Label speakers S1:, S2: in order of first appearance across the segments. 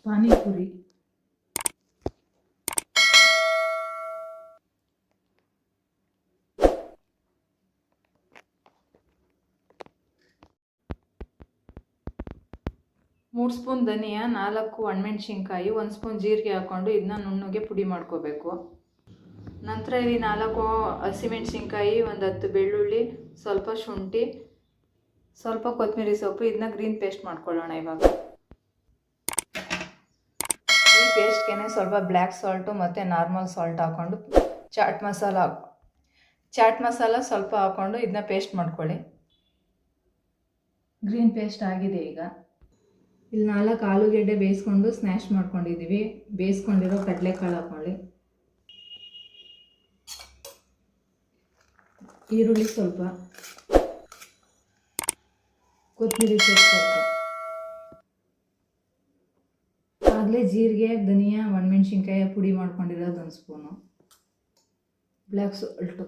S1: ಪಾನಿಪುರಿ. ಮೂರು ಸ್ಪೂನ್ ಧನಿಯಾ, 4 ಒಣಮೆಣ್ಸಿನ್ಕಾಯಿ, 1 ಸ್ಪೂನ್ ಜೀರಿಗೆ ಹಾಕ್ಕೊಂಡು ಇದನ್ನ ನುಣ್ಣಗೆ ಪುಡಿ ಮಾಡ್ಕೋಬೇಕು. ನಂತರ ಇಲ್ಲಿ 4 ಹಸಿಮೆಣ್ಸಿನ್ಕಾಯಿ, 10 ಬೆಳ್ಳುಳ್ಳಿ, ಸ್ವಲ್ಪ ಶುಂಠಿ, ಸ್ವಲ್ಪ ಕೊತ್ತಂಬರಿ ಸೊಪ್ಪು, ಇದನ್ನ ಗ್ರೀನ್ ಪೇಸ್ಟ್ ಮಾಡ್ಕೊಳ್ಳೋಣ. ಇವಾಗ ಈ ಪೇಸ್ಟ್ಗೆ ಸ್ವಲ್ಪ ಬ್ಲ್ಯಾಕ್ ಸಾಲ್ಟು ಮತ್ತು ನಾರ್ಮಲ್ ಸಾಲ್ಟ್ ಹಾಕ್ಕೊಂಡು ಚಾಟ್ ಮಸಾಲ ಸ್ವಲ್ಪ ಹಾಕ್ಕೊಂಡು ಇದನ್ನ ಪೇಸ್ಟ್ ಮಾಡ್ಕೊಳ್ಳಿ. ಗ್ರೀನ್ ಪೇಸ್ಟ್ ಆಗಿದೆ. ಈಗ ಇಲ್ಲಿ 4 ಆಲೂಗೆಡ್ಡೆ ಬೇಯಿಸ್ಕೊಂಡು ಸ್ನ್ಯಾಶ್ ಮಾಡ್ಕೊಂಡಿದ್ದೀವಿ. ಬೇಯಿಸ್ಕೊಂಡಿರೋ ಕಡಲೆಕಾಳು ಹಾಕ್ಕೊಳ್ಳಿ. ಈರುಳ್ಳಿ ಸ್ವಲ್ಪ, ಕೊತ್ತಂಬರಿ ಸೊಪ್ಪು ಸ್ವಲ್ಪ, ಆಗಲೇ ಜೀರಿಗೆ, ಧನಿಯಾ, ಒಣಮೆಣ್ಸಿನ್ಕಾಯಿ ಪುಡಿ ಮಾಡ್ಕೊಂಡಿರೋದು 1 spoon, black salt,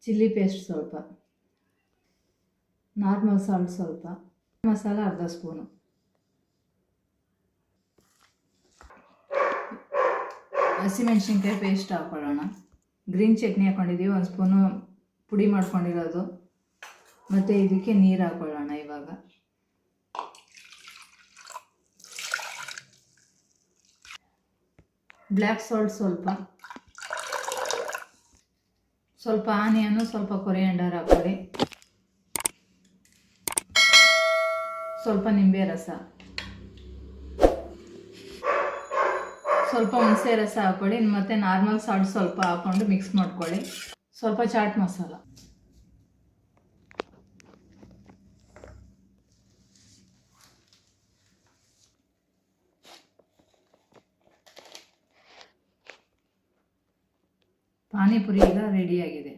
S1: chilli paste ಸ್ವಲ್ಪ, ನಾರ್ಮಲ್ ಸಾಲ್ಟ್ ಸ್ವಲ್ಪ, ಮಸಾಲ ಅರ್ಧ ಸ್ಪೂನು, ಹಸಿಮೆಣ್ಸಿನ್ಕಾಯಿ ಪೇಸ್ಟ್ ಹಾಕ್ಕೊಳ್ಳೋಣ. ಗ್ರೀನ್ ಚಟ್ನಿ ಹಾಕ್ಕೊಂಡಿದ್ದೀವಿ, 1 ಸ್ಪೂನು ಪುಡಿ ಮಾಡ್ಕೊಂಡಿರೋದು, ಮತ್ತು ಇದಕ್ಕೆ ನೀರು ಹಾಕ್ಕೊಳ್ಳೋಣ. ಇವಾಗ ಬ್ಲ್ಯಾಕ್ ಸಾಲ್ಟ್ ಸ್ವಲ್ಪ ಆನಿಯನು, ಸ್ವಲ್ಪ ಕೊರಿಯಾಂಡರ್ ಹಾಕ್ಕೊಳ್ಳಿ, ಸ್ವಲ್ಪ ನಿಂಬೆ ರಸ, ಸ್ವಲ್ಪ ಹುಣಸೆ ರಸ ಹಾಕ್ಕೊಳ್ಳಿ, ಮತ್ತು ನಾರ್ಮಲ್ ಸಾಲ್ಟ್ ಸ್ವಲ್ಪ ಹಾಕ್ಕೊಂಡು ಮಿಕ್ಸ್ ಮಾಡ್ಕೊಳ್ಳಿ. ಸ್ವಲ್ಪ ಚಾಟ್ ಮಸಾಲ, ಪಾನಿಪುರಿ ಈಗ ರೆಡಿಯಾಗಿದೆ.